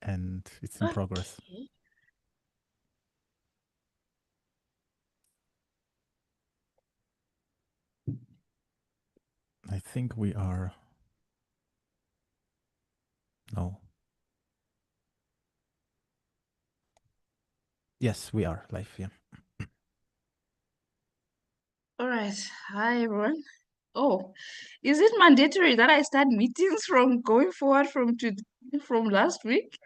and it's in progress. Okay. I think we are. No. Yes, we are live. Yeah. All right. Hi, everyone. Oh, is it mandatory that I start meetings from going forward from last week?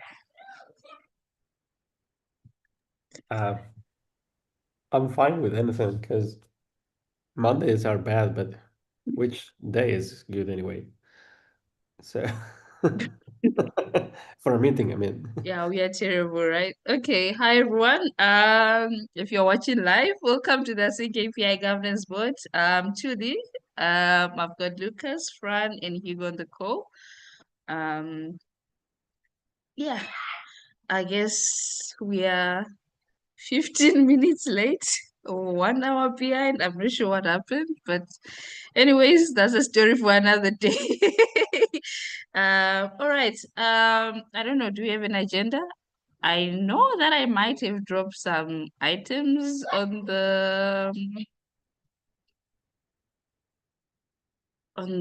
I'm fine with anything because Mondays are bad, but which day is good anyway? So for a meeting, I mean. Yeah, we are terrible, right? Okay. Hi, everyone. If you're watching live, welcome to the Sync API Governance Board. Today, I've got Lucas, Fran, and Hugo on the call. Yeah, I guess we are 15 minutes late or 1 hour behind. I'm not sure what happened, but anyways, that's a story for another day. All right. I don't know. Do we have an agenda? I know that I might have dropped some items on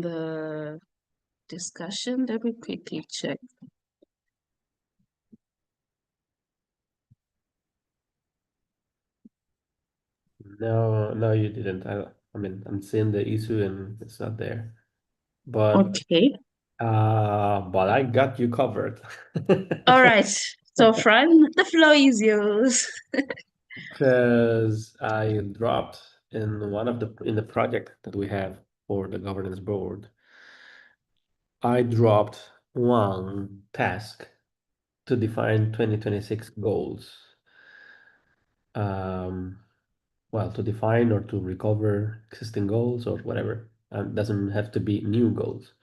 the discussion. Let me quickly check. No, you didn't. I mean, I'm seeing the issue and it's not there. But Okay. but I got you covered. All right. So, Fran, the floor is yours. Because I dropped in the project that we have for the governance board, I dropped one task to define 2026 goals. Well, to define or to recover existing goals or whatever. Doesn't have to be new goals.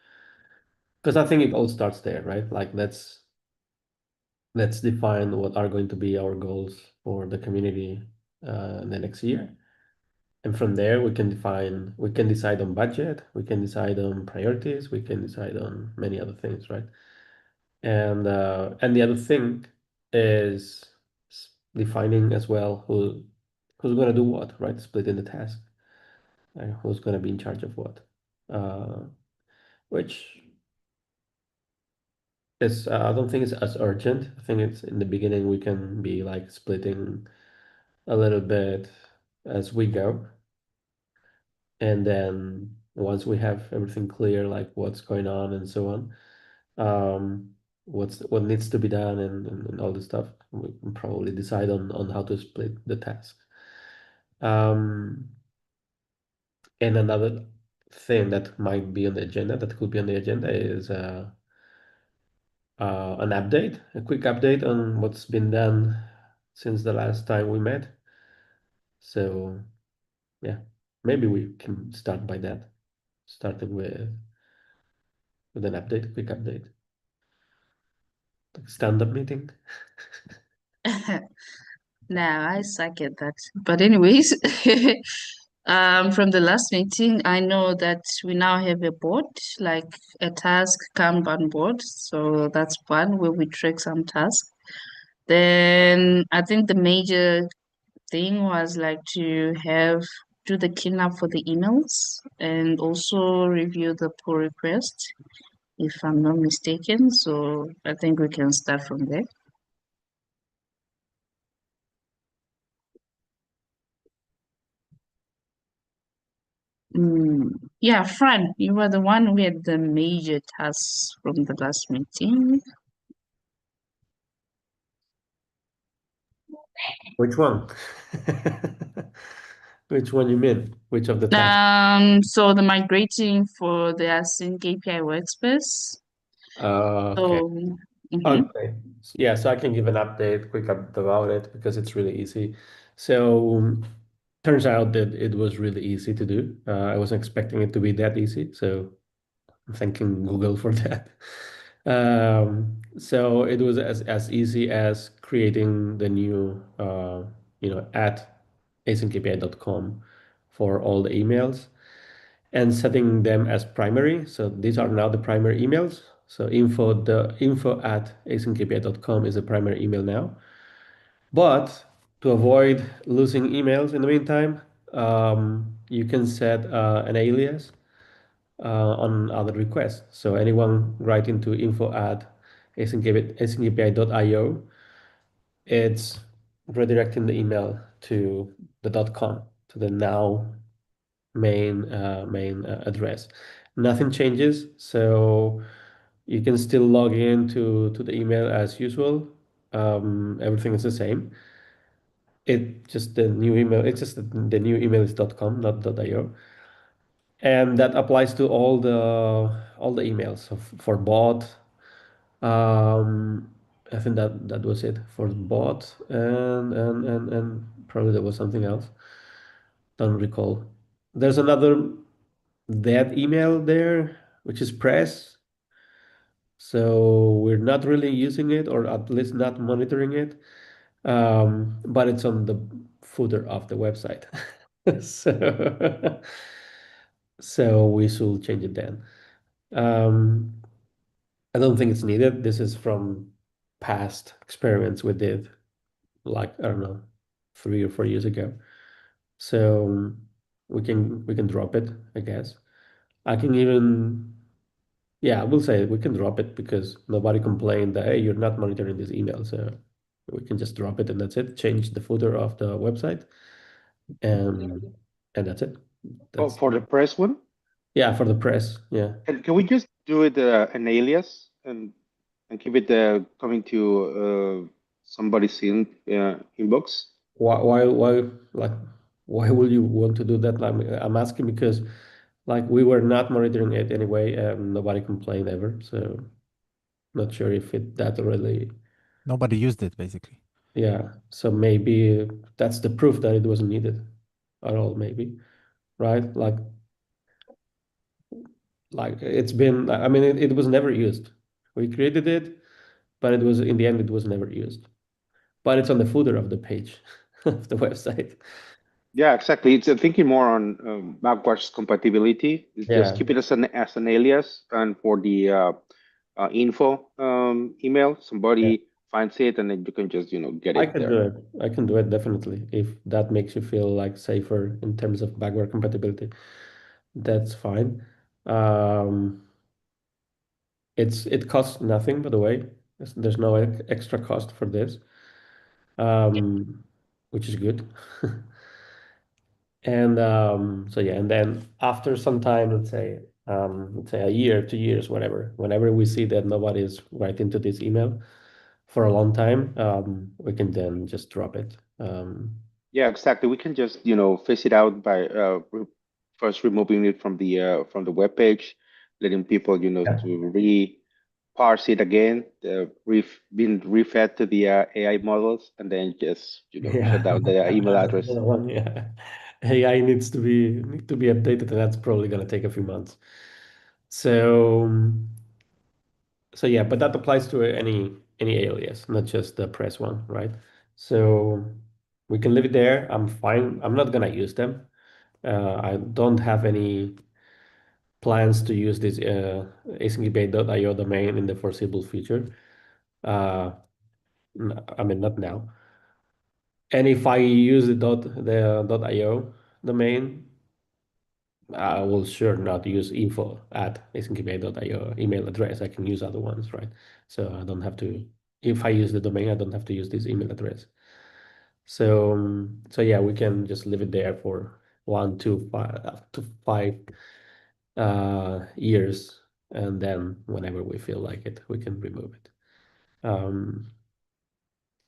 Because I think it all starts there, right? Like let's define what are going to be our goals for the community the next year. And from there, we can decide on budget, we can decide on priorities, we can decide on many other things, right? And the other thing is defining as well who's going to do what, right? Splitting the task, who's going to be in charge of what, uh, which is I don't think it's as urgent. I think it's in the beginning we can be like splitting a little bit as we go. And then once we have everything clear, like what's going on and so on, what needs to be done and all this stuff, we can probably decide on how to split the task. Um, and another thing that might be on the agenda, that could be on the agenda, is an update, a quick update on what's been done since the last time we met. So yeah, maybe we can start by that, starting with an update, a quick update, like stand-up meeting. Nah, I suck at that. But anyways, from the last meeting, I know that we now have a board, like a task Kanban board. So that's one where we track some tasks. Then I think the major thing was like to have do the cleanup for the emails and also review the pull request, if I'm not mistaken. So I think we can start from there. Yeah, Fran, you were the one with the major tasks from the last meeting. Which one? Which one you mean? Which of the tasks? So the migrating for the Async API workspace. Okay. So, mhm. Okay. Yeah, so I can give an update, quick update about it because it's really easy. So turns out that it was really easy to do. I wasn't expecting it to be that easy, so I'm thanking Google for that. So it was as easy as creating the new, at asyncAPI.com for all the emails and setting them as primary. So these are now the primary emails. So info@asyncAPI.com is the primary email now. But to avoid losing emails in the meantime, you can set an alias on other requests. So anyone writing to info@asyncAPI.io, it's redirecting the email to the .com, to the now main address. Nothing changes, so you can still log in to the email as usual. Everything is the same. It just the new email. It's just the new email is .com, not .io, and that applies to all the emails. So for bot, I think that was it for bot, and probably there was something else. Don't recall. There's another that email there, which is press. So we're not really using it, or at least not monitoring it. But it's on the footer of the website. So, so we should change it then. Um, I don't think it's needed. This is from past experiments we did, like, I don't know, 3 or 4 years ago. So we can drop it, I guess. I can even, yeah, I will say we can drop it because nobody complained that, hey, you're not monitoring this email. So we can just drop it and that's it. Change the footer of the website and that's it. Oh, That's for the press one? yeah, for the press. Yeah. And can we just do it an alias and keep it coming to somebody's inbox? Why like why will you want to do that? Like, I'm asking because like we were not monitoring it anyway. Nobody complained ever. So not sure if that really. Nobody used it basically. Yeah, so maybe that's the proof that it wasn't needed at all, maybe, right? Like it's been, I mean, it was never used. We created it, but it was in the end, it was never used. But it's on the footer of the page of the website. Yeah, exactly. It's thinking more on backwards compatibility. It's just Yeah, keep it as an alias, and for the info email, yeah. somebody finds it, and then you can just get I it can do there. it. I can do it definitely. If that makes you feel like safer in terms of backward compatibility, that's fine. Um, it costs nothing, by the way. There's no extra cost for this, which is good. And so yeah, and then after some time, let's say a year, 2 years, whatever, whenever we see that nobody is writing to this email for a long time, we can then just drop it. Yeah, exactly. We can just phase it out by first removing it from the web page, letting people Yeah. to parse it again, being refed to the AI models, and then just shut Yeah, down the email that's address. another one. Yeah, AI need to be updated, and that's probably gonna take a few months. So so yeah, but that applies to any alias, not just the press one, right? So we can leave it there. I'm fine. I'm not gonna use them. I don't have any plans to use this asyncdebate.io domain in the foreseeable future. Uh, I mean, not now. And if I use the .io domain, I will sure not use info@asyncdebate.io email address. I can use other ones, right? So I don't have to. If I use the domain, I don't have to use this email address. So yeah, we can just leave it there for 1 to 5 years, and then whenever we feel like it, we can remove it.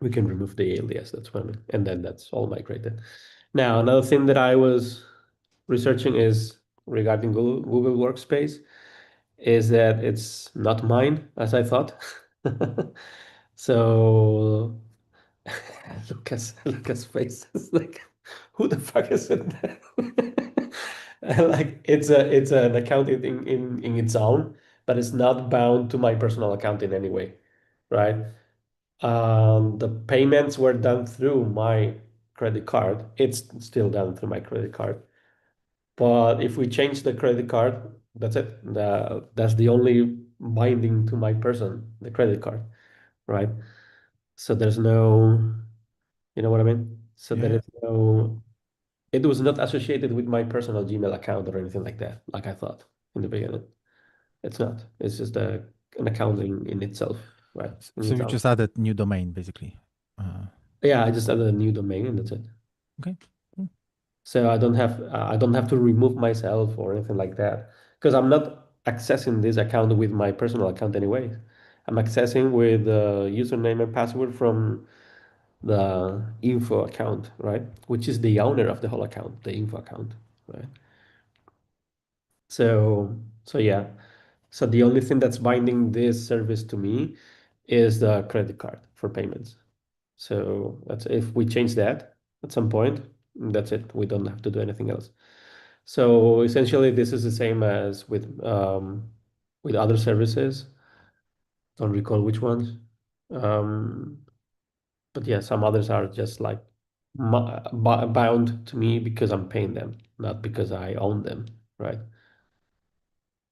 We can remove the alias, that's one, and then that's all migrated. Now, another thing that I was researching is regarding Google Workspace, is that it's not mine as I thought. So Lucas face is like, who the fuck is it? Like it's an account in its own, but it's not bound to my personal account in any way, right? The payments were done through my credit card. It's still done through my credit card. But if we change the credit card, that's it. That's the only binding to my person, the credit card, right? So there's no, you know what I mean? So there Yeah. is no, it was not associated with my personal Gmail account or anything like that, like I thought in the beginning. It's not. It's just an account in itself, right? In So its you own. just added new domain basically. Yeah, I just added a new domain and that's it. Okay. Cool. So I don't have to remove myself or anything like that because I'm not accessing this account with my personal account anyway. I'm accessing with the username and password from the info account, right? Which is the owner of the whole account, the info account, right? So yeah. So the only thing that's binding this service to me is the credit card for payments. So that's if we change that at some point, that's it. We don't have to do anything else. So essentially, this is the same as with other services. Don't recall which ones. Um, but yeah, some others are just like bound to me because I'm paying them, not because I own them, right?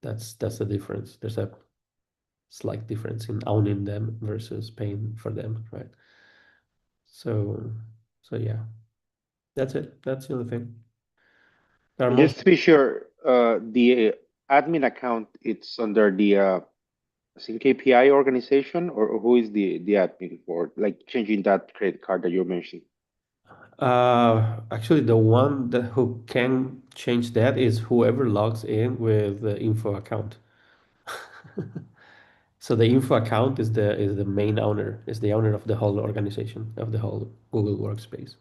That's the difference. There's a slight difference in owning them versus paying for them, right? So so yeah, that's it. That's the only thing. There are And most just to be sure, the admin account, it's under the Sync KPI organization, or who is the admin for like changing that credit card that you mentioned? Actually, the one that who can change that is whoever logs in with the info account. So the info account is the main owner, is the owner of the whole organization, of the whole Google Workspace.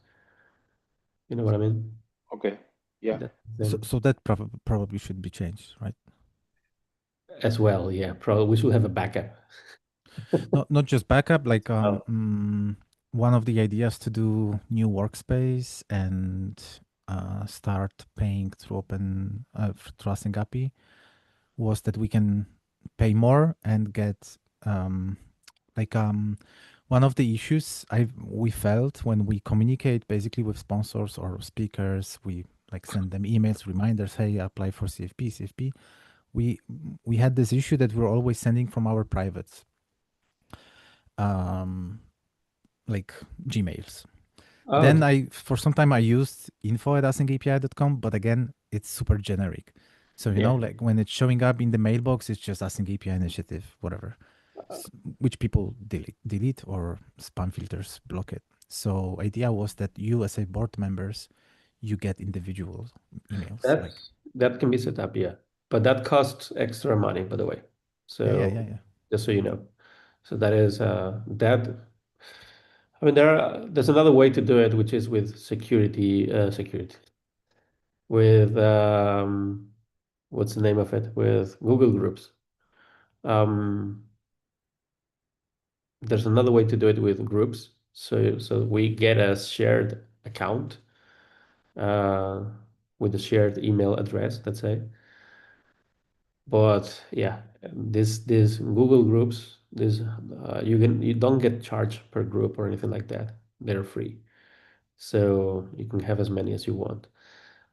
You know what I mean? Okay, yeah. That's the So thing. so that probably should be changed, right? As well, yeah. Probably we should have a backup. Not just backup, like Oh, one of the ideas to do new workspace and start paying through open through Async API was that we can pay more and get like one of the issues we felt when we communicate basically with sponsors or speakers, we like send them emails, reminders, hey, apply for CFP. We had this issue that we're always sending from our privates, um, like Gmails. oh, Then for some time I used info@asyncapi.com, but again, it's super generic. So, yeah. like when it's showing up in the mailbox, it's just Async API initiative, whatever, which people delete or spam filters block it. So idea was that you as a board members, you get individual emails like, That can be set up, yeah. But that costs extra money, by the way. So yeah. just so you know. So that is that. I mean, there's another way to do it, which is with security with what's the name of it? With Google Groups. Um, there's another way to do it with groups. So we get a shared account uh, with a shared email address, let's say. But yeah, this Google Groups, this you don't get charged per group or anything like that. They're free, so you can have as many as you want.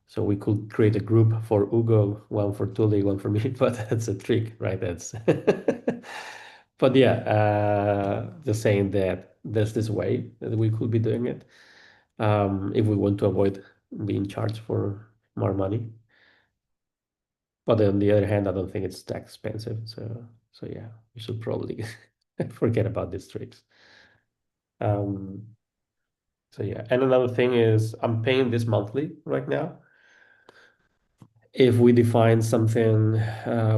So we could create a group for Hugo, one for Tuli, one for me, but that's a trick, right? That's but yeah, just saying that there's this way that we could be doing it if we want to avoid being charged for more money. But on the other hand, I don't think it's that expensive. So yeah, we should probably forget about these tricks. Um, so yeah, and another thing is I'm paying this monthly right now. If we define something,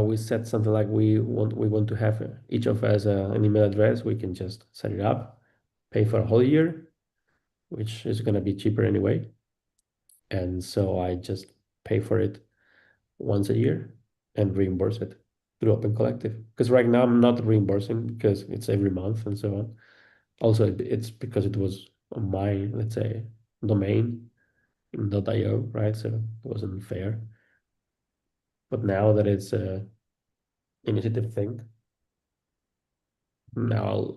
we set something like we want to have each of us an email address, we can just set it up, pay for a whole year, which is going to be cheaper anyway. And so I just pay for it once a year and reimburse it through Open Collective. Because right now I'm not reimbursing because it's every month and so on. Also, it's because it was on my, let's say, domain .io, right? So it wasn't fair. But now that it's a initiative thing, now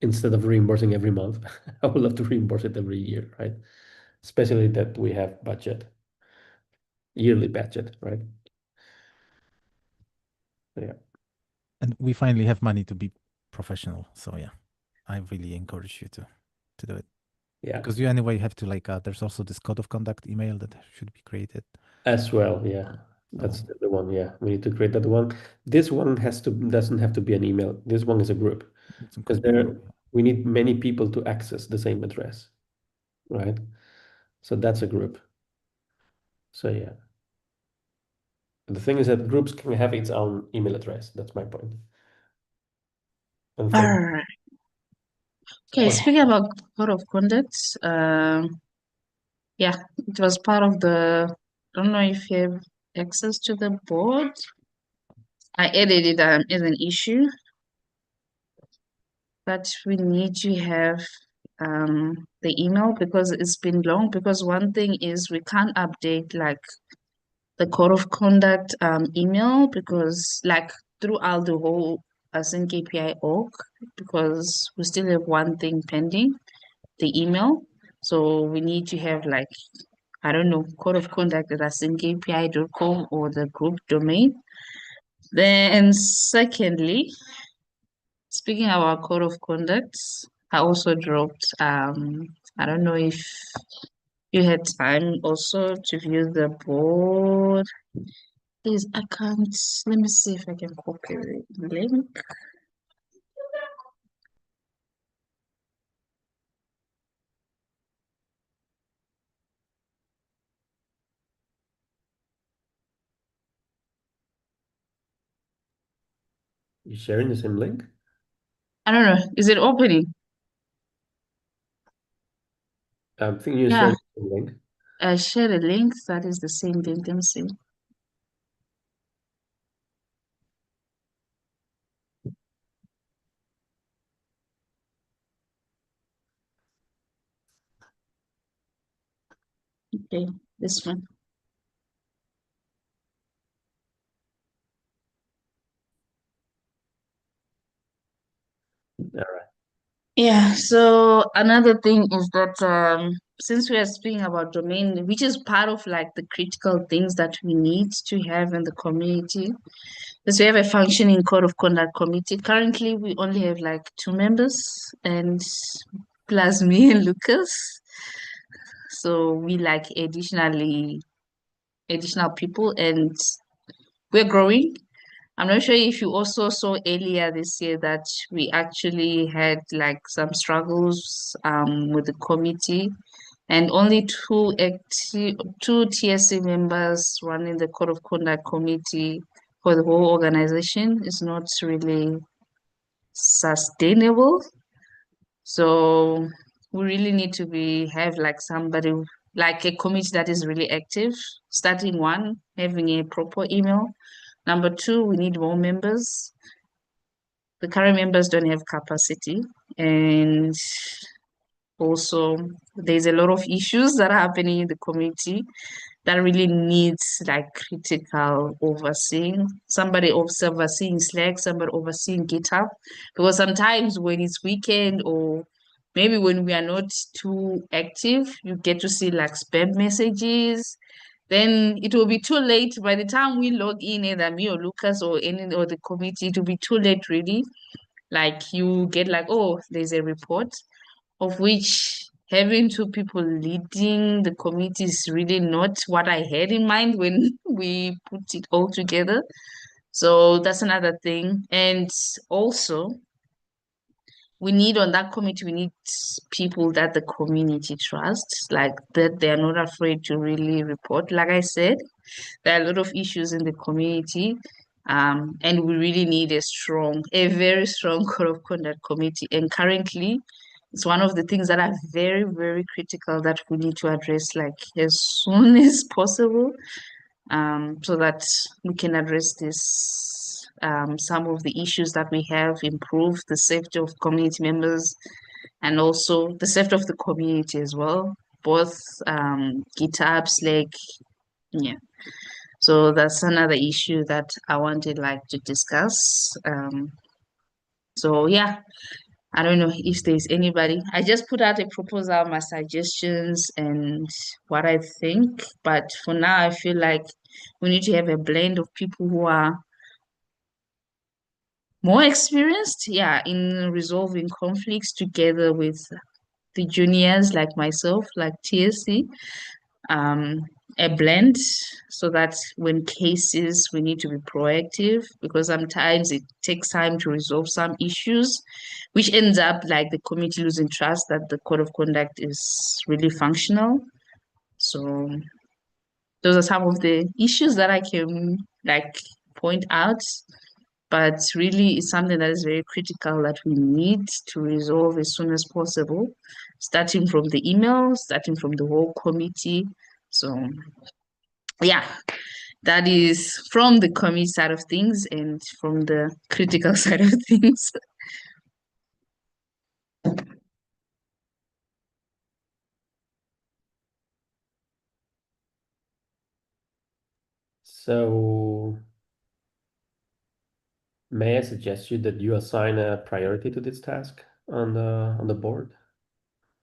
instead of reimbursing every month, I would love to reimburse it every year, right? Especially that we have budget, yearly budget, right? So, yeah. And we finally have money to be professional. So yeah, I really encourage you to do it. Yeah, Because you anyway have to like there's also this code of conduct email that should be created. as well. Yeah, that's the one. Yeah, we need to create that one. This one doesn't have to be an email. This one is a group It's a because group. we need many people to access the same address, right? So that's a group. So yeah, the thing is that groups can have its own email address. That's my point. And for All right. Okay, speaking about code of conduct, yeah, it was part of the, I don't know if you have access to the board. I added it as an issue, but we need to have the email because it's been long. Because one thing is we can't update like the code of conduct email because like throughout the whole Async API org because we still have one thing pending, the email. So we need to have like, I don't know, code of conduct at asyncapi.com or the group domain. Then secondly, speaking of our code of conduct, I also dropped I don't know if you had time also to view the board. Please, I can't. Let me see if I can copy the link. you sharing the same link? I don't know. Is it opening? I'm thinking you're Yeah. sharing the same link. I shared a link that is the same link. Let me see. Okay, this one. All right. Yeah, so another thing is that since we are speaking about domain, which is part of like the critical things that we need to have in the community, is we have a functioning code of conduct committee. Currently, we only have like 2 members and plus me and Lucas. So we like additional people and we're growing. I'm not sure if you also saw earlier this year that we actually had like some struggles with the committee and only two TSC members running the code of conduct committee for the whole organization is not really sustainable. So we really need to have like somebody like a committee that is really active, starting one, having a proper email. Number two, we need more members. The current members don't have capacity, and also there's a lot of issues that are happening in the community that really needs like critical overseeing. Somebody overseeing Slack, somebody overseeing GitHub, because sometimes when it's weekend or maybe when we are not too active, you get to see like spam messages. Then it will be too late by the time we log in, either me or Lucas or any or the committee. It will be too late, really. Like you get like, oh, there's a report, of which having 2 people leading the committee is really not what I had in mind when we put it all together. So that's another thing. And also, we need on that committee, we need people that the community trusts, like that they're not afraid to really report. Like I said, there are a lot of issues in the community. And we really need a very strong code of conduct committee. And currently, it's one of the things that are very, very critical that we need to address like as soon as possible, so that we can address this, some of the issues that we have, improve the safety of community members and also the safety of the community as well, both GitHub, Slack, yeah. So that's another issue that I wanted like to discuss. So yeah, I don't know if there's anybody. I just put out a proposal, my suggestions and what I think. But for now, I feel like we need to have a blend of people who are more experienced, yeah, in resolving conflicts together with the juniors like myself, like TSC. um, a blend so that when cases we need to be proactive because sometimes it takes time to resolve some issues, which ends up like the committee losing trust that the code of conduct is really functional. So those are some of the issues that I can like point out, but really it's something that is very critical that we need to resolve as soon as possible, starting from the email, starting from the whole committee. So yeah, that is from the commit side of things and from the critical side of things. So may I suggest you that you assign a priority to this task on the board,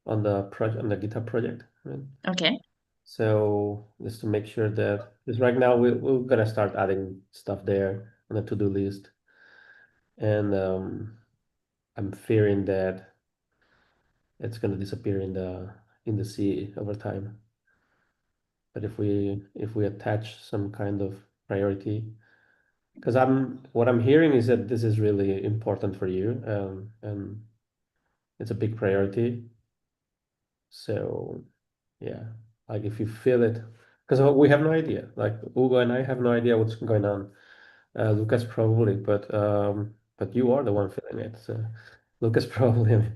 on the GitHub project, right? Okay. So just to make sure that, because right now we're gonna start adding stuff there on the to-do list, and I'm fearing that it's gonna disappear in the sea over time. But if we attach some kind of priority, because what I'm hearing is that this is really important for you, and it's a big priority. So yeah, like if you feel it, because we have no idea. Like Hugo and I have no idea what's going on. Lucas probably, but you are the one feeling it. So Lucas probably,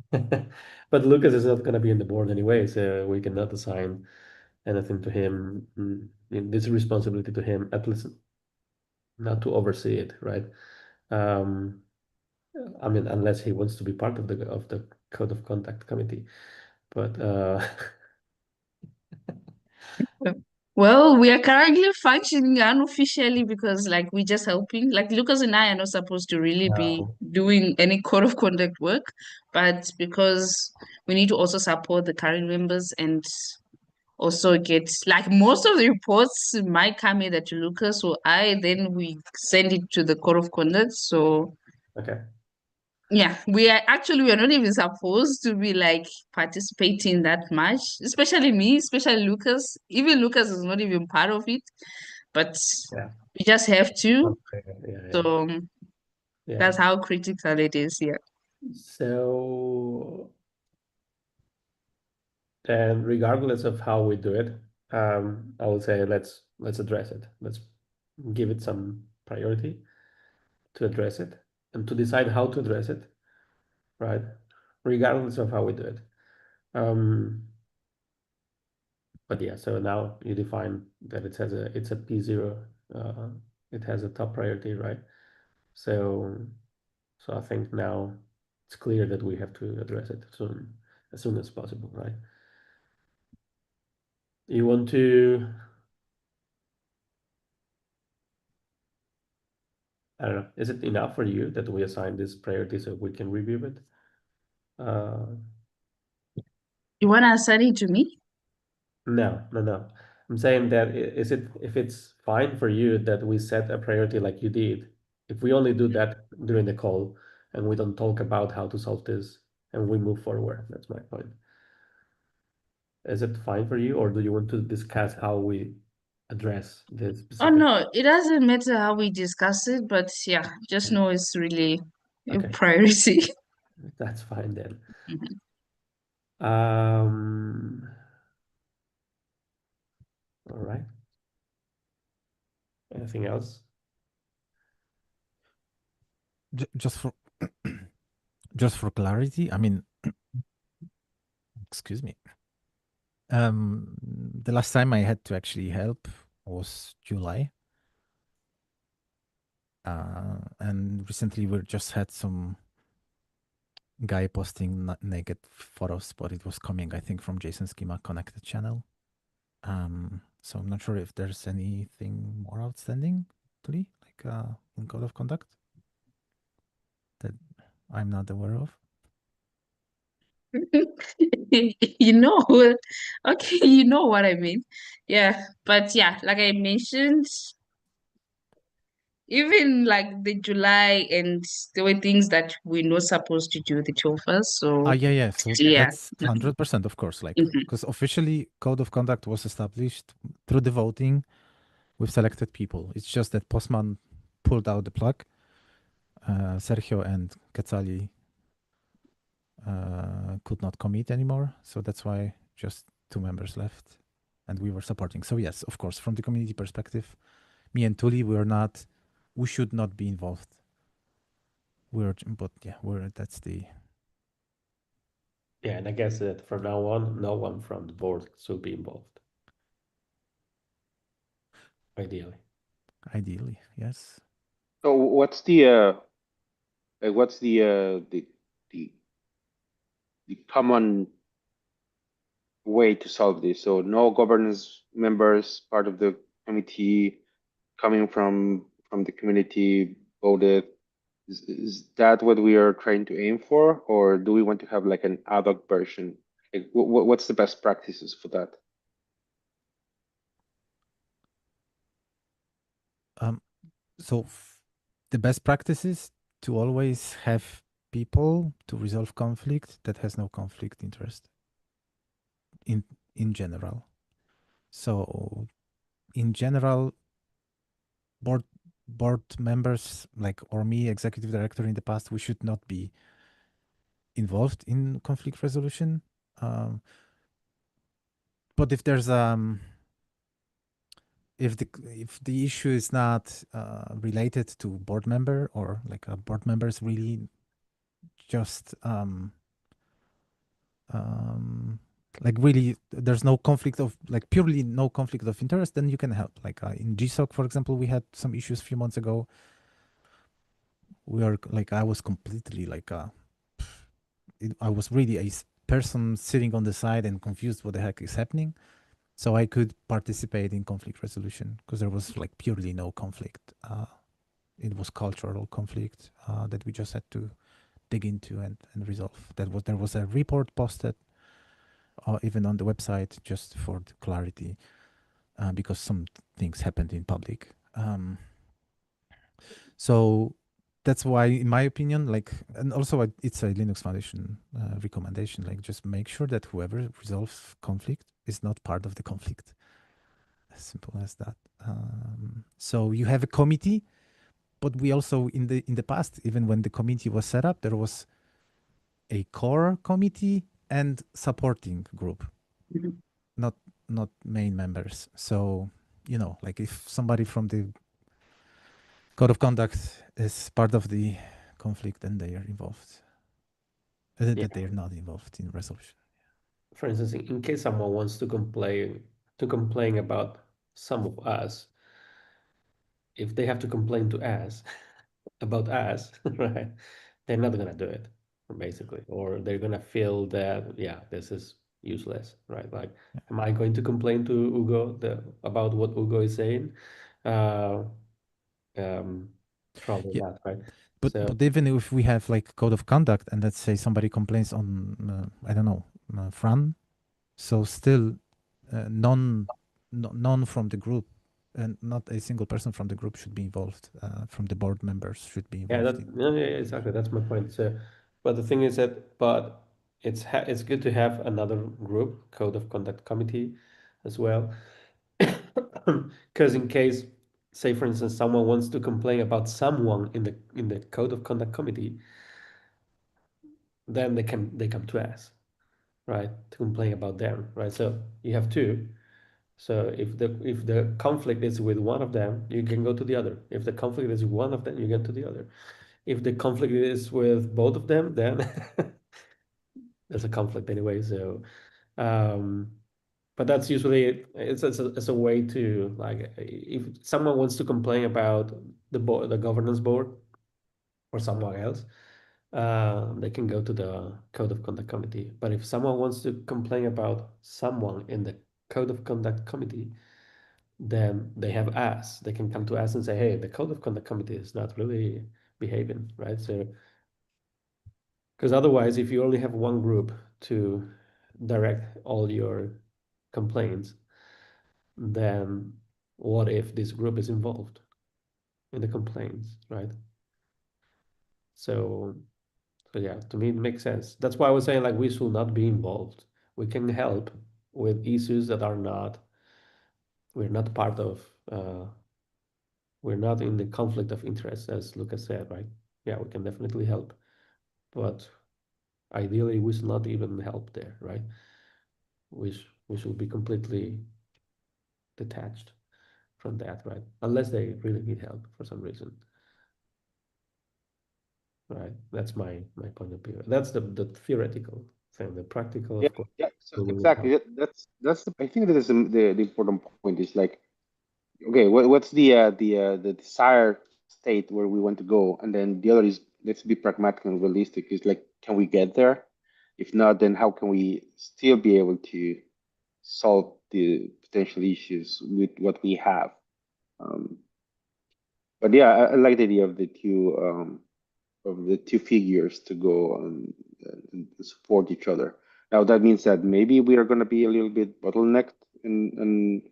but Lucas is not going to be in the board anyway, so we cannot assign anything to him. This responsibility to him, at least not to oversee it, right? Um, I mean, unless he wants to be part of the code of conduct committee, but Well, we are currently functioning unofficially because like we're just helping. Like Lucas and I are not supposed to really be no. doing any code of conduct work, but because we need to also support the current members and also get like most of the reports might come either to Lucas or I, then we send it to the code of conduct. So Okay. yeah, we are not even supposed to be like participating that much, especially me, especially Lucas. Even Lucas is not even part of it, but Yeah. we just have to. Okay. Yeah. Yeah. So Yeah. that's how critical it is here. So, and regardless of how we do it, I would say let's address it. Let's give it some priority to address it and to decide how to address it, right? Regardless of how we do it. But yeah, so now you define that it's a P0. It has a top priority, right? So I think now it's clear that we have to address it as soon as possible, right? You want to, I don't know, is it enough for you that we assign this priority so we can review it? You want to assign it to me? No. I'm saying that is it if it's fine for you that we set a priority like you did, if we only do that during the call and we don't talk about how to solve this and we move forward, that's my point. Is it fine for you, or do you want to discuss how we address this Oh specific? no, it doesn't matter how we discuss it, but yeah, just know it's really a Okay, priority. that's fine then. Mhm. All right. Anything else? Just for just for clarity, I mean, excuse me. The last time I had to actually help was July. And recently we just had some guy posting naked photos, but it was coming, I think, from Jason Schema connected channel. So I'm not sure if there's anything more outstanding, actually, like in code of conduct that I'm not aware of. You know, okay, you know what I mean. Yeah, but yeah, like I mentioned, even like the July, and there were things that we're not supposed to do, the two of us. So Yeah. So yeah. that's 100%, of course. Like, Mhm. because officially, code of conduct was established through the voting with selected people. It's just that Postman pulled out the plug. Sergio and Quetzali could not commit anymore, so that's why just 2 members left, and we were supporting. So yes, of course, from the community perspective, me and Tuli, we should not be involved. But yeah, that's the. Yeah, and I guess that from now on, no one from the board should be involved. Ideally. Ideally, yes. So what's the common way to solve this? So no governance members part of the committee coming from the community voted. Is that what we are trying to aim for, or do we want to have like an ad hoc version? Like, what's the best practices for that? So the best practice is to always have people to resolve conflict that has no conflict interest in general. So in general, board members like or me, executive director in the past, we should not be involved in conflict resolution. But if there's if the issue is not related to board member, or like a board member is really just like really there's no conflict of like purely no conflict of interest, then you can help. Like in GSOC, for example, we had some issues a few months ago. We are like I was completely like I was really a person sitting on the side and confused what the heck is happening. So I could participate in conflict resolution because there was like purely no conflict. It was cultural conflict that we just had to dig into and resolve. There was a report posted even on the website just for the clarity because some things happened in public. So that's why, in my opinion, like, and also it's a Linux Foundation recommendation, like just make sure that whoever resolves conflict is not part of the conflict. As simple as that. So you have a committee, but we also in the past, even when the committee was set up, there was a core committee and supporting group, Mhm. not main members. So like if somebody from the code of conduct is part of the conflict, then they are involved. Yeah. That they are not involved in resolution. For instance, in case someone wants to complain about some of us, if they have to complain to us about us, right? They're not gonna do it, basically, or they're gonna feel that yeah, this is useless, right? Like, am I going to complain to Ugo about what Ugo is saying? Uh, Probably Yeah. not, right? But So even if we have like code of conduct and let's say somebody complains on I don't know Fran, so still none from the group and not a single person from the group should be involved. From the board members should be yeah, involved in. yeah, exactly. That's my point. So, but the thing is that, but it's good to have another group, code of conduct committee, as well, because in case, say for instance, someone wants to complain about someone in the code of conduct committee, then they come to us, right, to complain about them, right? So you have two. So if the conflict is with one of them, you can go to the other. If the conflict is with one of them, you get to the other. If the conflict is with both of them, then there's a conflict anyway. So, um, but that's usually it's a way to like if someone wants to complain about the governance board or someone else, they can go to the code of conduct committee. But if someone wants to complain about someone in the code of conduct committee, then they have us. They can come to us and say, hey, the code of conduct committee is not really behaving, right? So, because otherwise, if you only have one group to direct all your complaints, then what if this group is involved, in the complaints, right? So yeah, to me it makes sense. That's why I was saying like we should not be involved. We can help with issues that are not, we're not part of, we're not in the conflict of interest, as Lucas said, right? Yeah, we can definitely help, but ideally we should not even help there, right? We should be completely detached from that, right? Unless they really need help for some reason, right? That's my point of view. That's the theoretical thing. The practical, Yeah, of course, yeah. So we will exactly, help. that's I think that is the important point is like, okay, what's the desired state where we want to go, and then the other is let's be pragmatic and realistic. Is like, can we get there? If not, then how can we still be able to solve the potential issues with what we have? Um, but yeah, I like the idea of the two figures to go and support each other. Now that means that maybe we are going to be a little bit bottlenecked in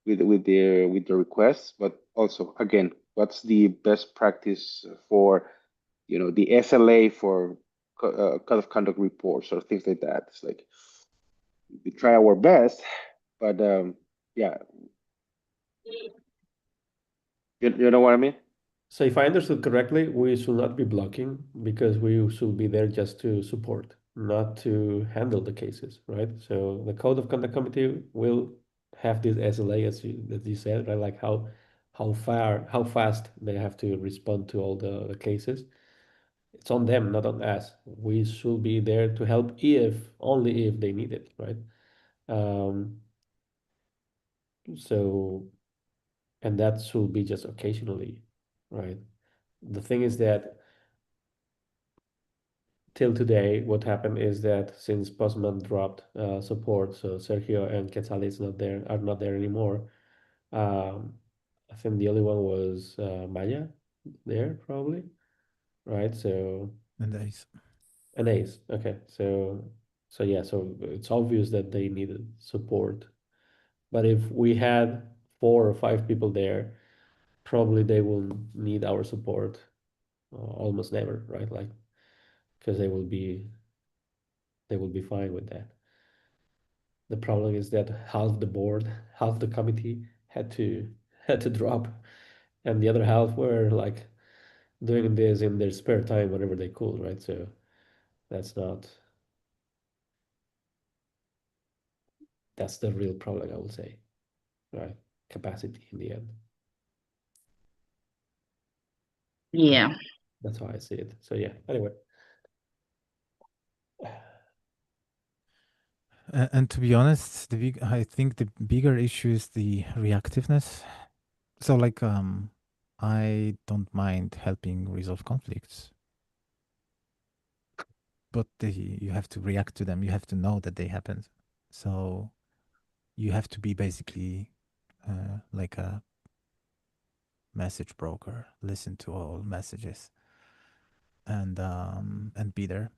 with the requests, but also again, what's the best practice for the SLA for code of conduct reports or things like that? It's like we try our best, but yeah, you know what I mean? So if I understood correctly, we should not be blocking because we should be there just to support, not to handle the cases, right? So the Code of Conduct Committee will have this SLA as you said, right? Like how fast they have to respond to all the cases. It's on them, not on us. We should be there to help if only if they need it, right? Um, so and that should be just occasionally, right? The thing is that till today, what happened is that since Postman dropped support, so Sergio and Quetzales are not there anymore. Um, I think the only one was Maya there probably, right? So And Ace. an Ace. Okay, so yeah, so it's obvious that they needed support. But if we had 4 or 5 people there, probably they will need our support almost never, right? Like because they will be fine with that. The problem is that half the board, half the committee had to drop, and the other half were like doing this in their spare time whenever they could, right? So that's not that's the real problem, I would say, right? Capacity in the end. Yeah. That's how I see it. So yeah. Anyway, And to be honest, I think the bigger issue is the reactiveness. So like I don't mind helping resolve conflicts, but you have to react to them. You have to know that they happen. So you have to be basically like a message broker, listen to all messages and be there,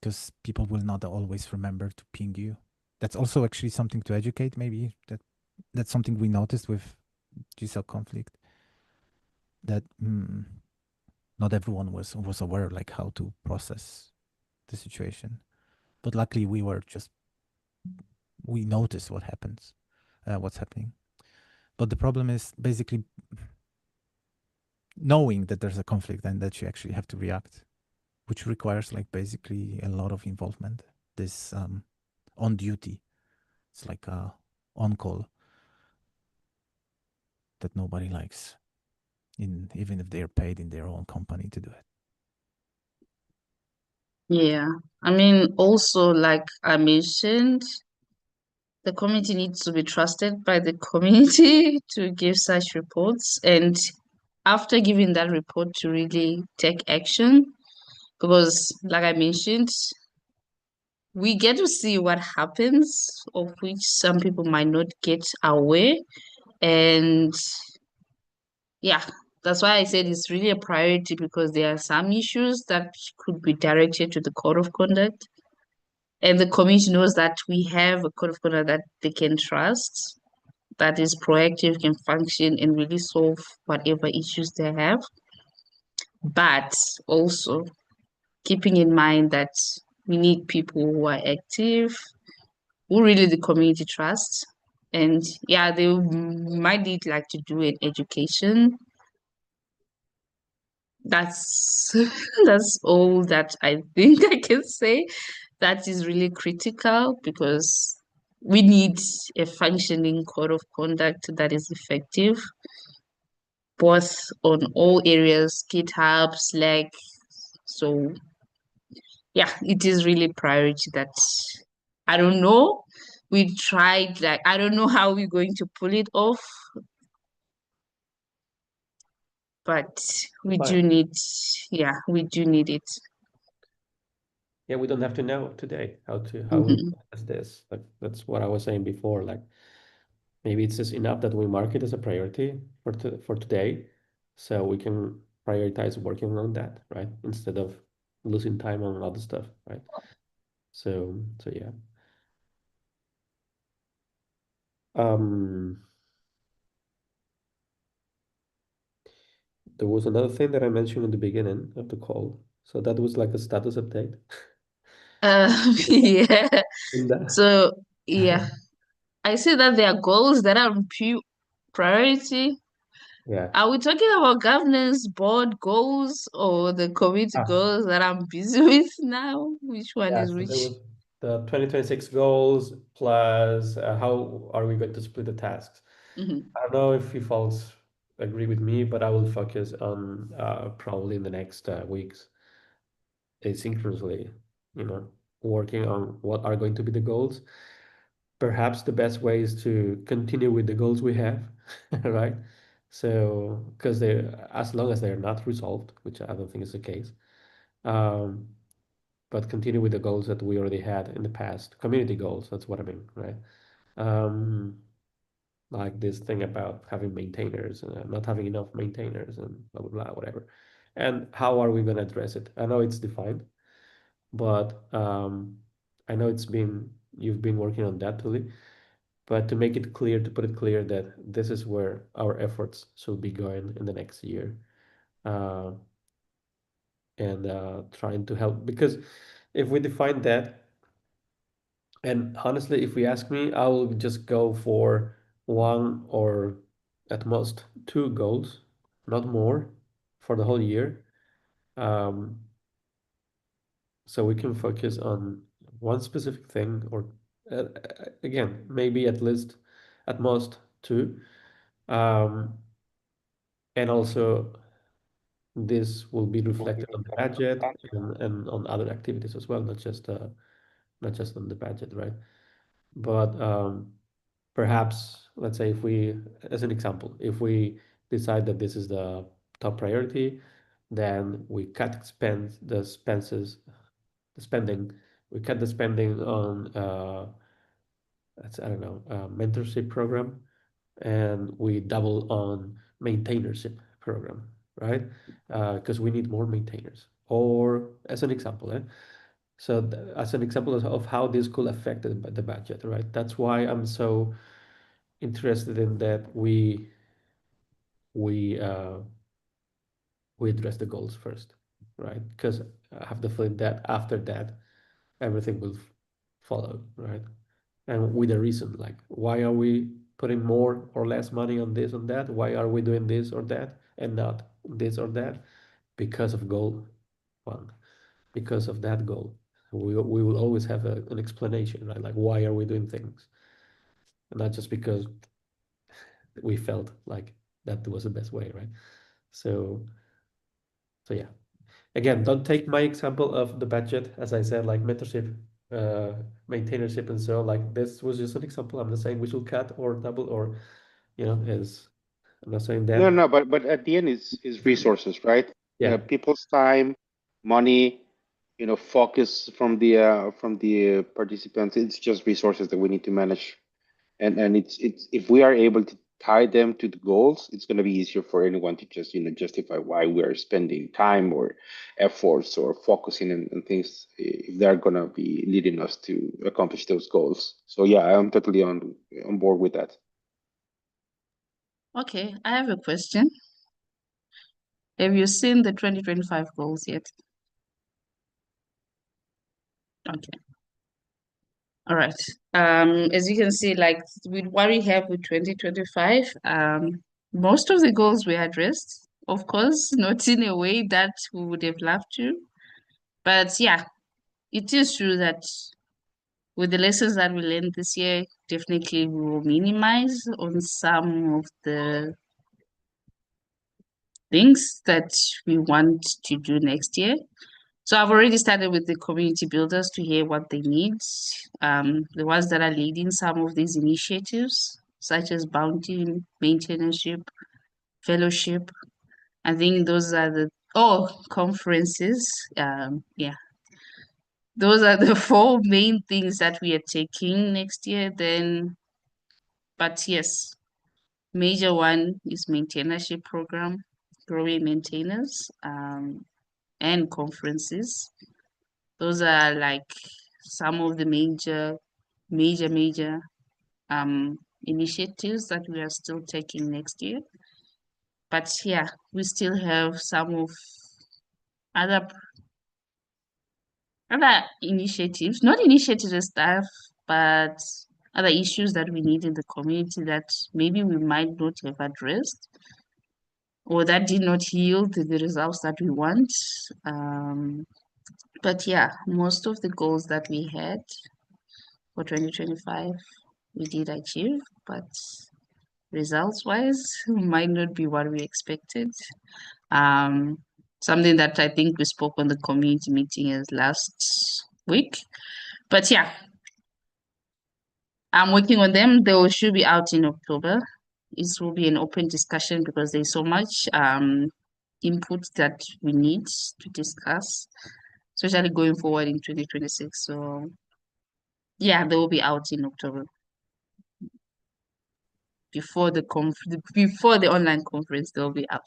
because people will not always remember to ping you. That's also actually something to educate. Maybe that's something we noticed with GSOC conflict, that not everyone was aware like how to process the situation. But luckily we noticed what's happening. But the problem is basically knowing that there's a conflict and that you actually have to react, which requires like basically a lot of involvement. This on duty, it's like on call that nobody likes, even if they're paid in their own company to do it. Yeah. I mean, also, like I mentioned, the committee needs to be trusted by the community to give such reports. And after giving that report, to really take action. Because, like I mentioned, we get to see what happens, of which some people might not get aware. And yeah, that's why I said it's really a priority, because there are some issues that could be directed to the code of conduct. And the community knows that we have a code of conduct that they can trust. that is proactive, can function and really solve whatever issues they have. But also keeping in mind that we need people who are active, who really the community trusts. And yeah, they might need like to do an education. That's that's all that I think I can say. That is really critical because we need a functioning code of conduct that is effective, both on all areas, GitHub, Slack. So yeah, it is really priority that I don't know. We tried, like, I don't know how we're going to pull it off, but we do Fine. need, yeah, we do need it. Yeah, we don't have to know today how we Mhm. as this. Like that's what I was saying before. Like maybe it's just enough that we mark it as a priority for today, so we can prioritize working on that, right? Instead of losing time on other stuff, right? So yeah. Um, there was another thing that I mentioned in the beginning of the call. So that was like a status update. Yeah. In the So yeah, I see that there are goals that are priority. yeah. Are we talking about governance board goals or the committee Ah, goals that I'm busy with now? Which one yeah, is so there which? was the 2026 goals plus how are we going to split the tasks? Mhm. I don't know if you folks agree with me, but I will focus on probably in the next weeks asynchronously, working on what are going to be the goals. Perhaps the best way is to continue with the goals we have, right? So, because they, as long as they're not resolved, which I don't think is the case, um, but continue with the goals that we already had in the past, community goals, that's what I mean, right? Um, like this thing about having maintainers and not having enough maintainers and blah blah blah, whatever. And how are we going to address it? I know it's defined, but I know you've been working on that, Tuli. But to make it clear, to put it clear that this is where our efforts should be going in the next year, uh, and trying to help. Because if we define that, and honestly, if we ask me, I will just go for one or at most two goals, not more, for the whole year. Um, so we can focus on one specific thing, or again, maybe at least, at most two. Um, and also this will be reflected on the budget and on other activities as well, not just on the budget, right? But perhaps, let's say, if we, as an example, if we decide that this is the top priority, then we cut the spending, we cut the spending on I don't know, mentorship program, and we double on maintainership program, right? Because we need more maintainers. Or as an example, so as an example of how this could affect the budget, right? That's why I'm so interested in that we uh, we address the goals first, right? Because I have the feeling that after that everything will follow, right? And with a reason, like why are we putting more or less money on this and that? Why are we doing this or that and not this or that? Because of goal one, because of that goal. We will always have an explanation, right? Like why are we doing things, and not just because we felt like that was the best way, right? So yeah. Again, don't take my example of the budget, as I said, like mentorship, uh, maintainership, and so on. Like this was just an example. I'm not saying we should cut or double or, is I'm not saying No, that. no, but at the end is resources, right? Yeah, People's time, money, focus from the participants. It's just resources that we need to manage, and it's if we are able to tie them to the goals, it's going to be easier for anyone to just justify why we are spending time or efforts or focusing on things if they're going to be leading us to accomplish those goals. So yeah, I'm totally on board with that. Okay, I have a question. Have you seen the 2025 goals yet? Okay. All right. As you can see, like with what we have with 2025, most of the goals were addressed. Of course, not in a way that we would have loved to. But yeah, it is true that with the lessons that we learned this year, definitely we will minimize on some of the things that we want to do next year. So I've already started with the community builders to hear what they need. The ones that are leading some of these initiatives, such as bounty, maintainership, fellowship. I think those are the conferences. Yeah. Those are the four main things that we are taking next year. But yes, major one is maintainership program, growing maintainers, and conferences. Those are like some of the major initiatives that we are still taking next year. But yeah, we still have some of other initiatives, not initiatives and stuff, but other issues that we need in the community that maybe we might not have addressed or that did not yield the results that we want. But yeah, most of the goals that we had for 2025 we did achieve, but results wise might not be what we expected. Something that I think we spoke on the community meeting is last week. But yeah, I'm working on them. They should be out in October. This will be an open discussion because there's so much input that we need to discuss, especially going forward in 2026. So yeah, they will be out in October before the online conference. They'll be out.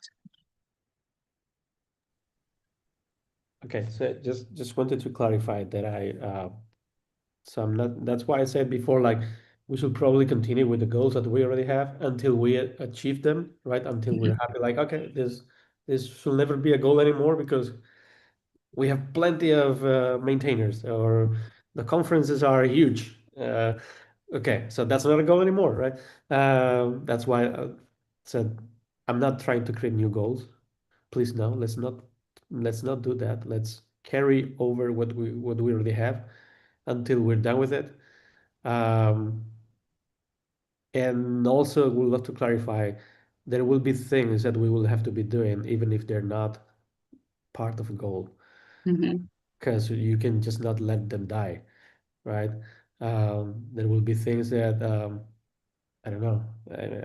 Okay, so just wanted to clarify that so I'm not, that's why I said before, like, we should probably continue with the goals that we already have until we achieve them, right? Until we're happy, like, okay, this should never be a goal anymore because we have plenty of maintainers, or the conferences are huge. Okay, so that's not a goal anymore, right? That's why I said I'm not trying to create new goals. Please, no, let's not do that. Let's carry over what we already have until we're done with it. Um, and also, we'd love to clarify, there will be things that we will have to be doing, even if they're not part of a goal, Mhm. because you can just not let them die, right? There will be things that I don't know.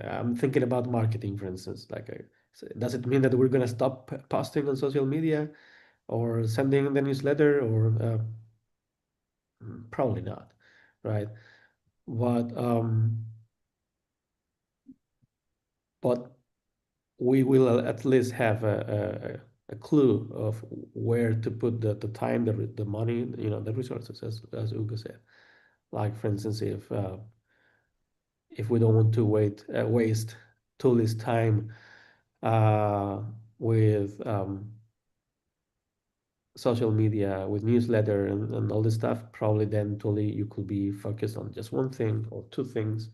I'm thinking about marketing, for instance. Like, so does it mean that we're gonna stop posting on social media or sending the newsletter, or probably not, right? But but we will at least have a clue of where to put the time, the money, the resources, as Ugo said. Like, for instance, if we don't want to waste Tuli's time uh, with social media, with newsletter and all this stuff, probably then Tuli, you could be focused on just one thing or two things,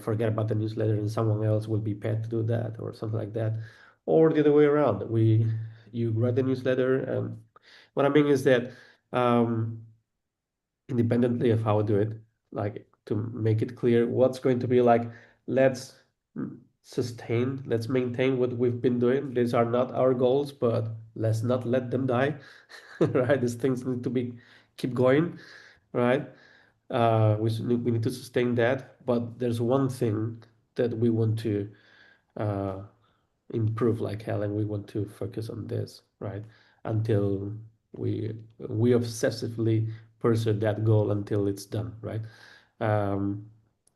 forget about the newsletter, and someone else will be paid to do that, or something like that, or the other way around. You write the newsletter. What I mean is that, independently of how I do it, like, to make it clear what's going to be, like, let's let's maintain what we've been doing. These are not our goals, but let's not let them die. Right? These things need to be keep going, right? We need to sustain that, but there's one thing that we want to uh, improve like hell, and we want to focus on this, right? Until we obsessively pursue that goal until it's done, right? Um,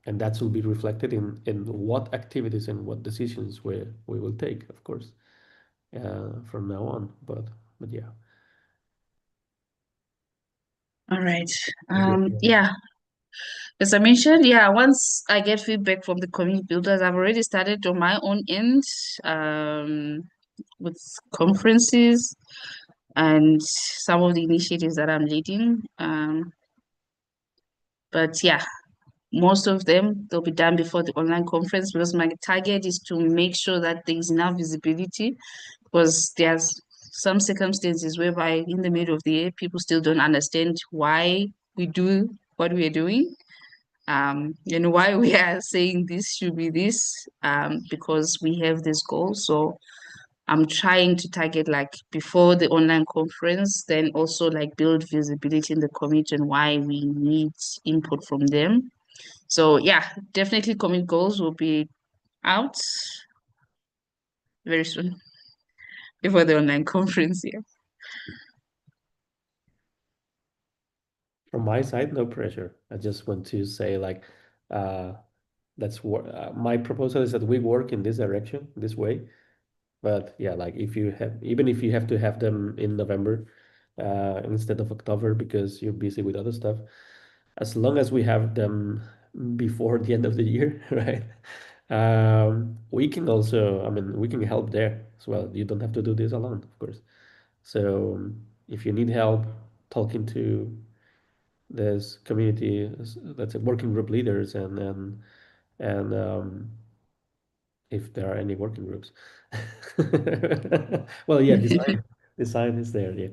and that will be reflected in what activities and what decisions we will take, of course, from now on. But yeah. All right. Maybe. Yeah. As I mentioned, yeah, once I get feedback from the community builders, I've already started on my own end with conferences and some of the initiatives that I'm leading. But yeah, most of them, they'll be done before the online conference because my target is to make sure that there is enough visibility because there's some circumstances whereby in the middle of the year, people still don't understand why we do what we are doing. And why we are saying this should be this, because we have this goal. So I'm trying to target like before the online conference, then also like build visibility in the community and why we need input from them. So yeah, definitely commit goals will be out very soon before the online conference. Yeah. From my side, no pressure. I just want to say like, uh, that's what my proposal is that we work in this direction, this way. But yeah, like if you have, even if you have to have them in November, instead of October because you're busy with other stuff, as long as we have them before the end of the year, right? We can also, I mean, we can help there as well. You don't have to do this alone, of course. So if you need help talking to this community, let's say working group leaders, and if there are any working groups, well, yeah, design is there, yeah.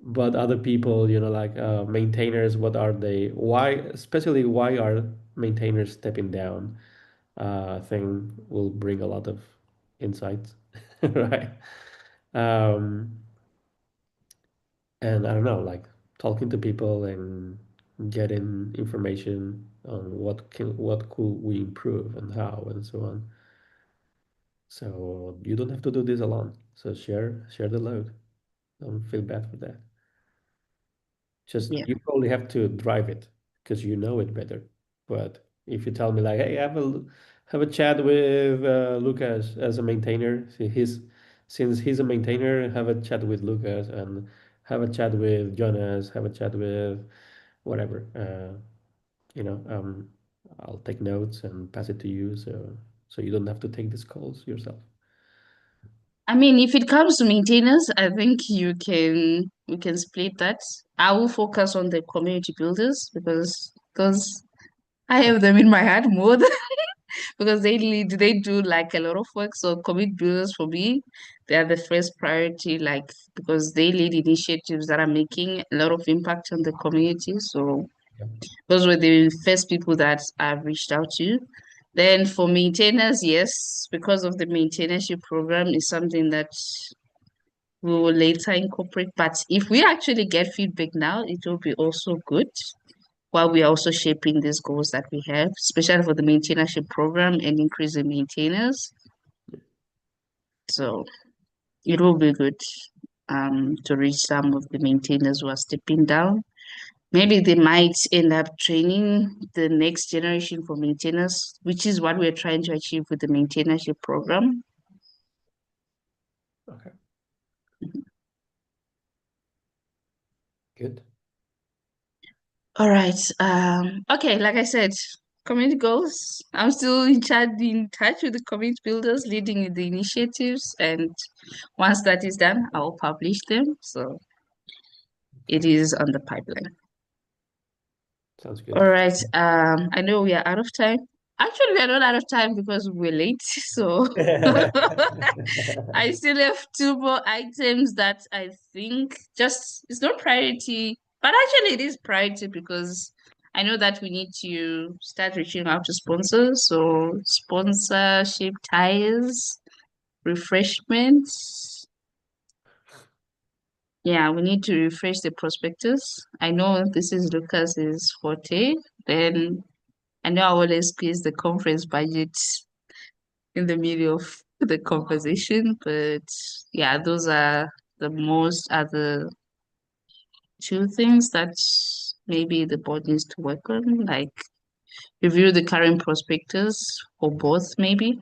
But other people, like maintainers, what are they? Why, especially why are maintainers stepping down? I think will bring a lot of insights, right? Um, and I don't know, like talking to people and getting information on what could we improve and how and so on. So you don't have to do this alone. So share the load. Don't feel bad for that. Just Yeah. you probably have to drive it because you know it better. But if you tell me like, hey, have a chat with Lucas as a maintainer. Since he's a maintainer, have a chat with Lucas and have a chat with Jonas. Have a chat with whatever. You know, I'll take notes and pass it to you, so you don't have to take these calls yourself. I mean, if it comes to maintenance, I think we can split that. I will focus on the community builders because I have them in my heart more than because they do like a lot of work. So community builders for me, they are the first priority, like because they lead initiatives that are making a lot of impact on the community. So Yeah. those were the first people that I've reached out to. Then for maintainers, yes, because of the maintainership program is something that we will later incorporate. But if we actually get feedback now, it will be also good while we are also shaping these goals that we have, especially for the maintainership program and increasing maintainers. So it will be good to reach some of the maintainers who are stepping down. Maybe they might end up training the next generation for maintainers, which is what we're trying to achieve with the maintainership program. Okay. Good. All right. Okay, like I said, community goals. I'm still in touch with the community builders, leading the initiatives, and once that is done, I'll publish them. So it is on the pipeline. Sounds All good. right. I know we are out of time. Actually, we are not out of time because we're late. So I still have two more items that I think just it's not priority, but actually it is priority because I know that we need to start reaching out to sponsors. So sponsorship ties, refreshments. Yeah, we need to refresh the prospectus. I know this is Lucas's forte. Then I know I always squeeze the conference budget in the middle of the conversation, but yeah, those are the most other two things that maybe the board needs to work on, like review the current prospectus for both, maybe.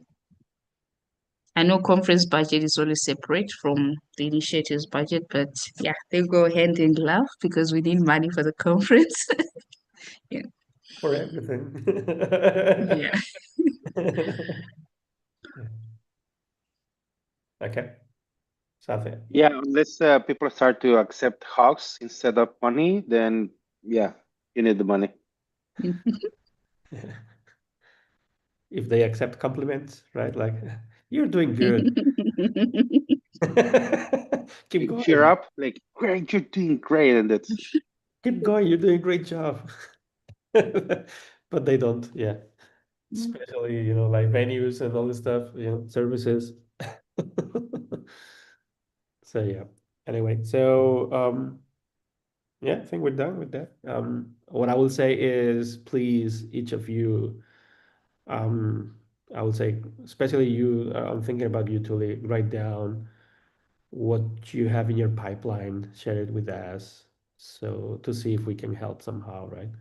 I know conference budget is always separate from the initiatives budget, but yeah, they go hand in glove because we need money for the conference. Yeah. for everything. Yeah. Yeah. Okay. Something. Yeah, unless people start to accept hogs instead of money, then yeah, you need the money. If they accept compliments, right? Like, you're doing good. Keep Cheer going. up, like, great, you're doing great, and that's Keep going. You're doing a great job. But they don't, yeah. Especially, like venues and all this stuff, services. So yeah. Anyway, so yeah, I think we're done with that. What I will say is, please, each of you, um, I would say, especially you, I'm thinking about you, Tuli, write down what you have in your pipeline, share it with us, so to see if we can help somehow, right?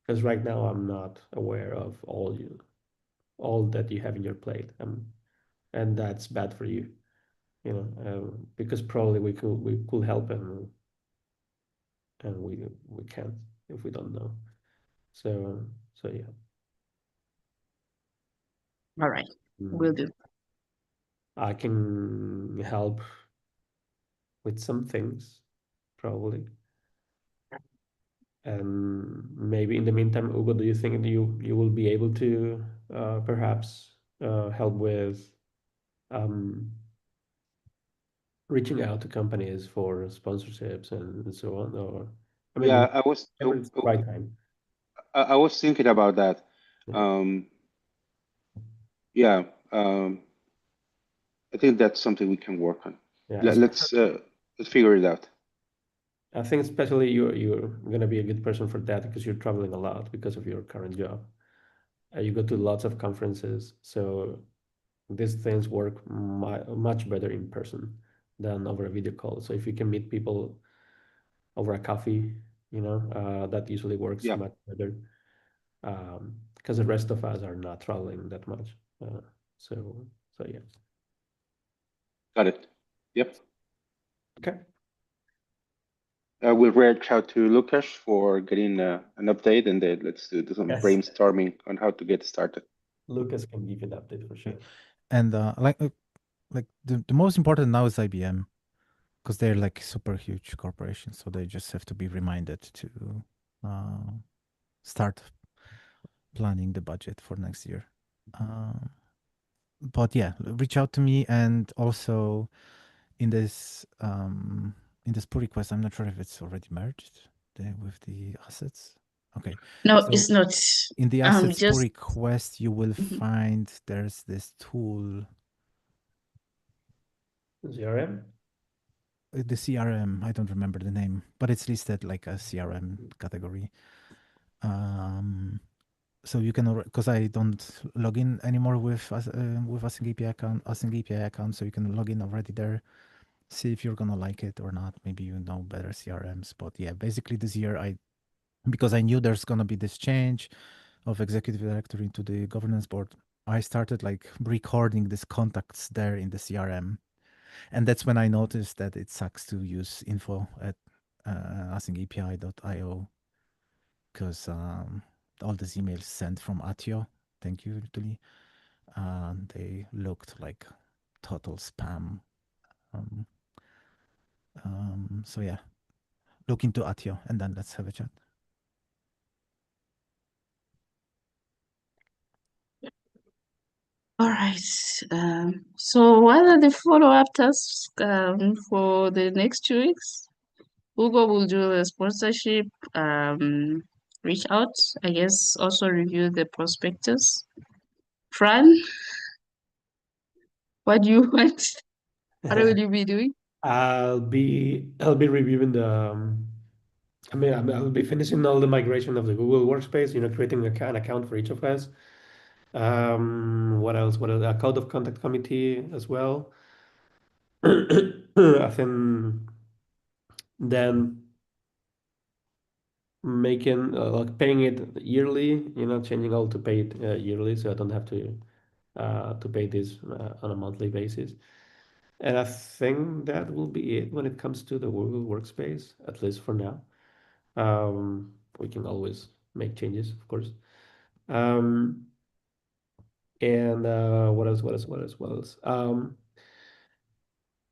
Because right now I'm not aware of all that you have in your plate, and that's bad for you, because probably we could help, and we can't if we don't know. So yeah. All right, Mm. will do. I can help with some things, probably. And maybe in the meantime, Ugo, do you think you will be able to perhaps help with um, reaching out to companies for sponsorships and so on? Or, I mean, yeah. I was whenever it's the right time. I was thinking about that. Yeah. Um, yeah, um, I think that's something we can work on. Yeah, Let, let's uh, let's figure it out. I think especially you're gonna be a good person for that because you're traveling a lot because of your current job. You go to lots of conferences, so these things work much better in person than over a video call. So if you can meet people over a coffee, that usually works Yeah, much better. Because the rest of us are not traveling that much. So so yeah. got it. Yep. Okay. We'll reach out to Lucas for getting an update, and then let's do some Yes. brainstorming on how to get started. Lucas can give you an update for sure. And like the most important now is IBM, because they're like super huge corporations, so they just have to be reminded to start planning the budget for next year. But yeah, reach out to me, and also in this pull request, I'm not sure if it's already merged with the assets. Okay, No, so it's not. in the assets pull Just request, you will find there's this tool, CRM. the CRM. I don't remember the name, but it's listed like a CRM category. So you can, because I don't log in anymore with Async API account, so you can log in already there. See if you're gonna like it or not. Maybe you know better CRMs, but yeah, basically this year because I knew there's gonna be this change of executive director into the governance board, I started like recording these contacts there in the CRM, and that's when I noticed that it sucks to use info at asyncapi.io, because all these emails sent from Atio, thank you, Tuli, they looked like total spam. So yeah, look into Atio, and then let's have a chat. all right. So what are the follow-up tasks for the next 2 weeks? Google will do the sponsorship, reach out, I guess, also review the prospectus. Fran, what do you want? What will you be doing? I'll be reviewing I'll be finishing all the migration of the Google Workspace, creating an account for each of us. What else? What else? A code of conduct committee as well. I think then making like paying it yearly, changing all to pay it yearly, so I don't have to pay this on a monthly basis. And I think that will be it when it comes to the Google Workspace, at least for now. we can always make changes, of course. And what else? What else? What else? What else?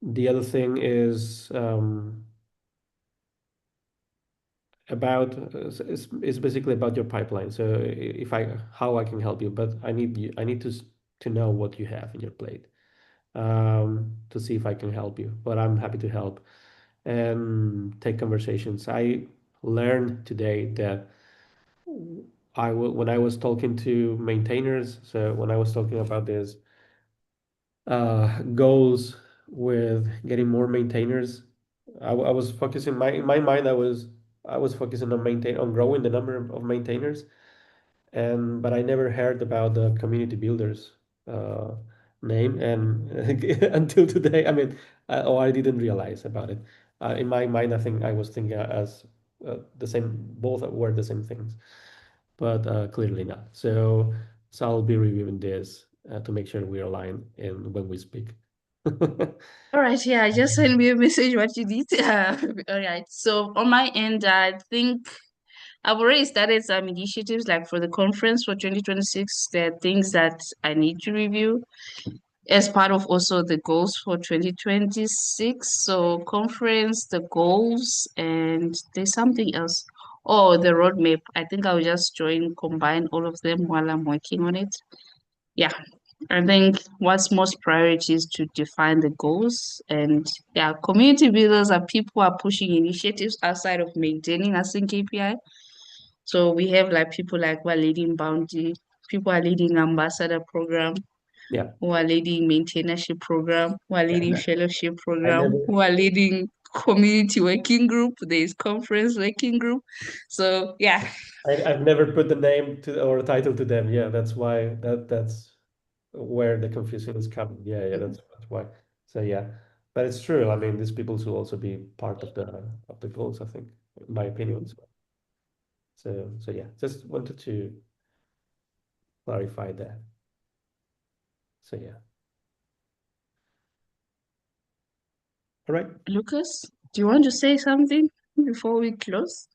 The other thing is about it's basically about your pipeline. So if how I can help you, but I need to know what you have in your plate to see if I can help you. But I'm happy to help and take conversations. I learned today that when I was talking to maintainers, so when I was talking about this goals with getting more maintainers, I was focusing in my mind I was focusing on growing the number of maintainers, and but I never heard about the community builders uh, name, and until today, I mean, I didn't realize about it. In my mind, I think I was thinking as the same, both were the same things, but clearly not. So I'll be reviewing this to make sure we're aligned in when we speak. All right, yeah, just send me a message what you need. All right. So on my end, I think I've already started some initiatives like for the conference for 2026. There are things that I need to review as part of also the goals for 2026. So conference, the goals, and there's something else. Oh, the roadmap. I think I'll just combine all of them while I'm working on it. Yeah. I think what's most priority is to define the goals, and yeah, community builders are people who are pushing initiatives outside of maintaining async KPI. So we have like people like who are leading Bounty, people are leading ambassador program, Yeah, who are leading maintainership program, who are leading yeah. fellowship I program, never who are leading community working group, there's conference working group. So yeah. I've never put the name to or title to them. Yeah, that's why that's where the confusion is coming. Yeah, that's why. So yeah, but it's true. I mean, these people should also be part of the goals, I think, in my opinion. So yeah, just wanted to clarify that. So yeah. All right. Lucas, do you want to say something before we close?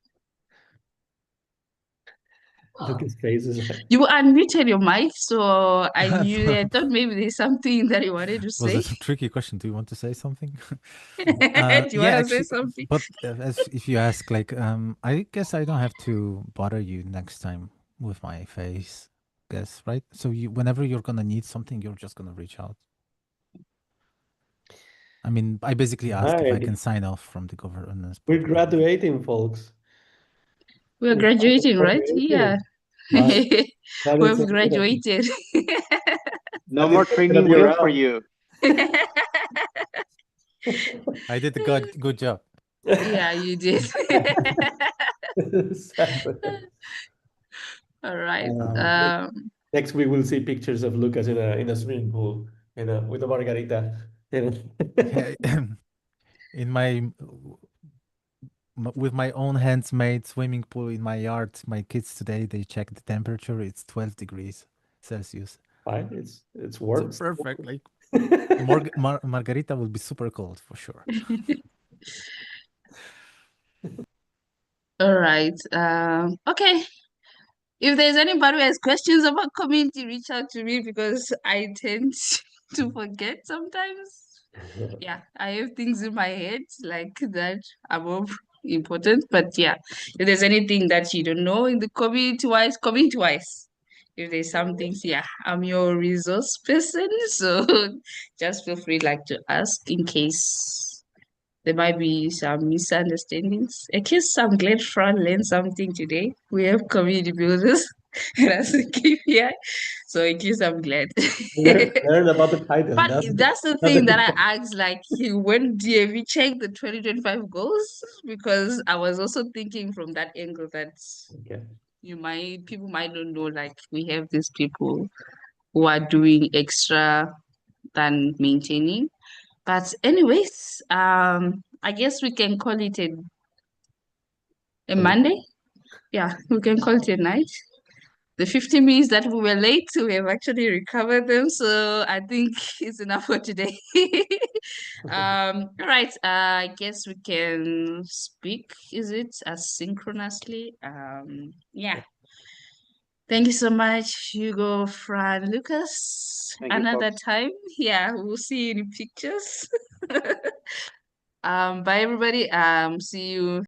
Lucas' face is like, You unmuted your mic, so I thought maybe there's something that you wanted to Was say. it a tricky question? Do you want to say something? Do you Yeah, want to say actually, something? but as if you ask, like, I guess I don't have to bother you next time with my face, guess, right? So whenever you're gonna need something, you're just gonna reach out. I mean, I basically ask if I can right. sign off from the governance We're protocol. graduating, folks. We're We're graduating, right? Yeah. Right. That is We've graduated. No that more is gonna training be wheels for around. you. I did a good job. Yeah, you did. Exactly. All right. Next week we'll see pictures of Lucas in a swimming pool, with a margarita. In my with my own hands made swimming pool in my yard, my kids today they checked the temperature. It's 12 degrees Celsius. Fine, it's So warm. perfect. Like margarita will be super cold for sure. All right. Okay. If there's anybody who has questions about community, reach out to me because I tend to forget sometimes. Yeah, I have things in my head like that are more important. But yeah, if there's anything that you don't know in the community wise, if there's some things, yeah, I'm your resource person. So just feel free like to ask in case there might be some misunderstandings. At least I'm glad Fran learned something today. We have community builders as a KPI. So at least I'm glad. Learn about the title. But that's the not the thing that I asked, like, when have you checked the 2025 goals? Because I was also thinking from that angle that Okay. people might not know, like, we have these people who are doing extra than maintaining. But anyways, I guess we can call it a Monday. Yeah, we can call it a night. the 15 minutes that we were late, we have actually recovered them. So I think it's enough for today. All right. I guess we can speak. Is it asynchronously? Yeah. Thank you so much, Hugo, Fran, Lucas. Thank you, Another folks. time. Yeah, we'll see you in pictures. Bye everybody. See you